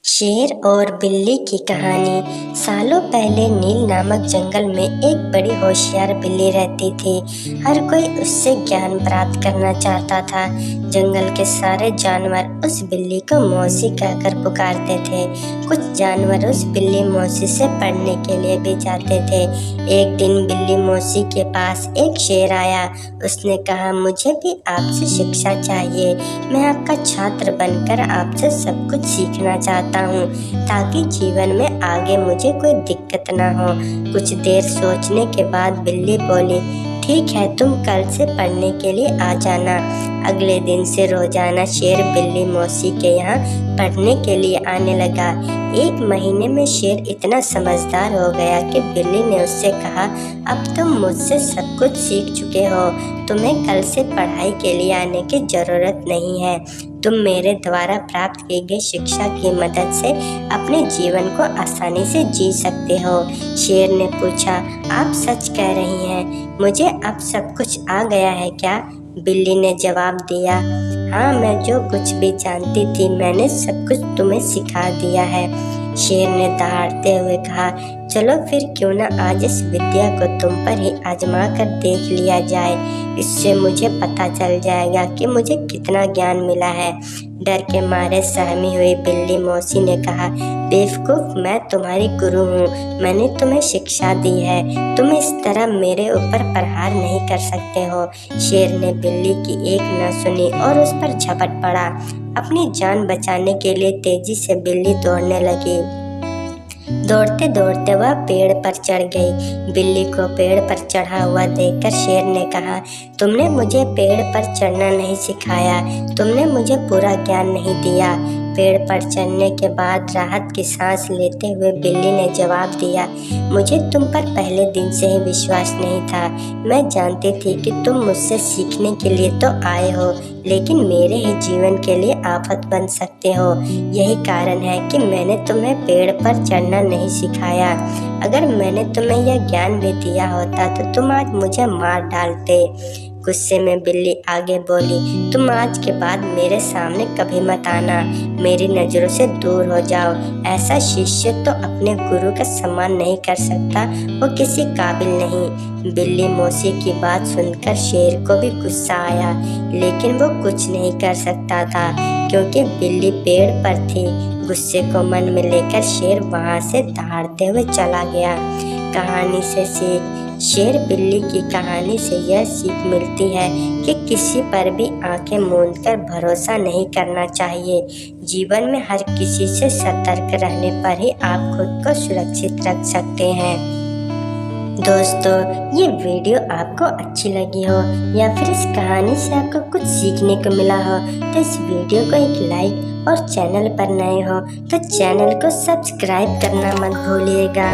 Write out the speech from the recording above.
शेर और बिल्ली की कहानी। सालों पहले नील नामक जंगल में एक बड़ी होशियार बिल्ली रहती थी। हर कोई उससे ज्ञान प्राप्त करना चाहता था। जंगल के सारे जानवर उस बिल्ली को मौसी कहकर पुकारते थे। कुछ जानवर उस बिल्ली मौसी से पढ़ने के लिए भी जाते थे। एक दिन बिल्ली मौसी के पास एक शेर आया। उसने कहा, मुझे भी आपसे शिक्षा चाहिए। मैं आपका छात्र बनकर आपसे सब कुछ सीखना चाहता हूँ ताकि जीवन में आगे मुझे कोई दिक्कत ना हो। कुछ देर सोचने के बाद बिल्ली बोली, ठीक है, तुम कल से पढ़ने के लिए आ जाना। अगले दिन से रोजाना शेर बिल्ली मौसी के यहाँ पढ़ने के लिए आने लगा। एक महीने में शेर इतना समझदार हो गया कि बिल्ली ने उससे कहा, अब तुम मुझसे सब कुछ सीख चुके हो, तुम्हें कल से पढ़ाई के लिए आने की जरूरत नहीं है। तुम मेरे द्वारा प्राप्त की गई शिक्षा की मदद से अपने जीवन को आसानी से जी सकते हो। शेर ने पूछा, आप सच कह रही हैं? मुझे अब सब कुछ आ गया है क्या? बिल्ली ने जवाब दिया, हाँ, मैं जो कुछ भी जानती थी मैंने सब कुछ तुम्हें सिखा दिया है। शेर ने दहाड़ते हुए कहा, चलो फिर क्यों ना आज इस विद्या को तुम पर ही आजमा कर देख लिया जाए। इससे मुझे पता चल जाएगा कि मुझे कितना ज्ञान मिला है। डर के मारे सहमी हुई बिल्ली मौसी ने कहा, बेवकूफ, मैं तुम्हारी गुरु हूँ, मैंने तुम्हें शिक्षा दी है, तुम इस तरह मेरे ऊपर प्रहार नहीं कर सकते हो। शेर ने बिल्ली की एक न सुनी और उस पर झपट पड़ा। अपनी जान बचाने के लिए तेजी से बिल्ली दौड़ने लगी। दौड़ते दौड़ते वह पेड़ पर चढ़ गई। बिल्ली को पेड़ पर चढ़ा हुआ देखकर शेर ने कहा, तुमने मुझे पेड़ पर चढ़ना नहीं सिखाया, तुमने मुझे पूरा ज्ञान नहीं दिया। पेड़ पर चढ़ने के बाद राहत की सांस लेते हुए बिल्ली ने जवाब दिया, मुझे तुम पर पहले दिन से ही विश्वास नहीं था। मैं जानती थी कि तुम मुझसे सीखने के लिए तो आए हो, लेकिन मेरे ही जीवन के लिए आफत बन सकते हो। यही कारण है कि मैंने तुम्हें पेड़ पर चढ़ना नहीं सिखाया। अगर मैंने तुम्हें यह ज्ञान भी दिया होता तो तुम आज मुझे मार डालते। गुस्से में बिल्ली आगे बोली, तुम आज के बाद मेरे सामने कभी मत आना, मेरी नजरों से दूर हो जाओ। ऐसा शिष्य तो अपने गुरु का सम्मान नहीं कर सकता, वो किसी काबिल नहीं। बिल्ली मौसी की बात सुनकर शेर को भी गुस्सा आया, लेकिन वो कुछ नहीं कर सकता था क्योंकि बिल्ली पेड़ पर थी। गुस्से को मन में लेकर शेर वहां से दहाड़ते हुए चला गया। कहानी से सीख। शेर बिल्ली की कहानी से यह सीख मिलती है कि किसी पर भी आंखें मूंदकर भरोसा नहीं करना चाहिए। जीवन में हर किसी से सतर्क रहने पर ही आप खुद को सुरक्षित रख सकते हैं। दोस्तों, ये वीडियो आपको अच्छी लगी हो या फिर इस कहानी से आपको कुछ सीखने को मिला हो तो इस वीडियो को एक लाइक और चैनल पर नए हो तो चैनल को सब्सक्राइब करना मत भूलिएगा।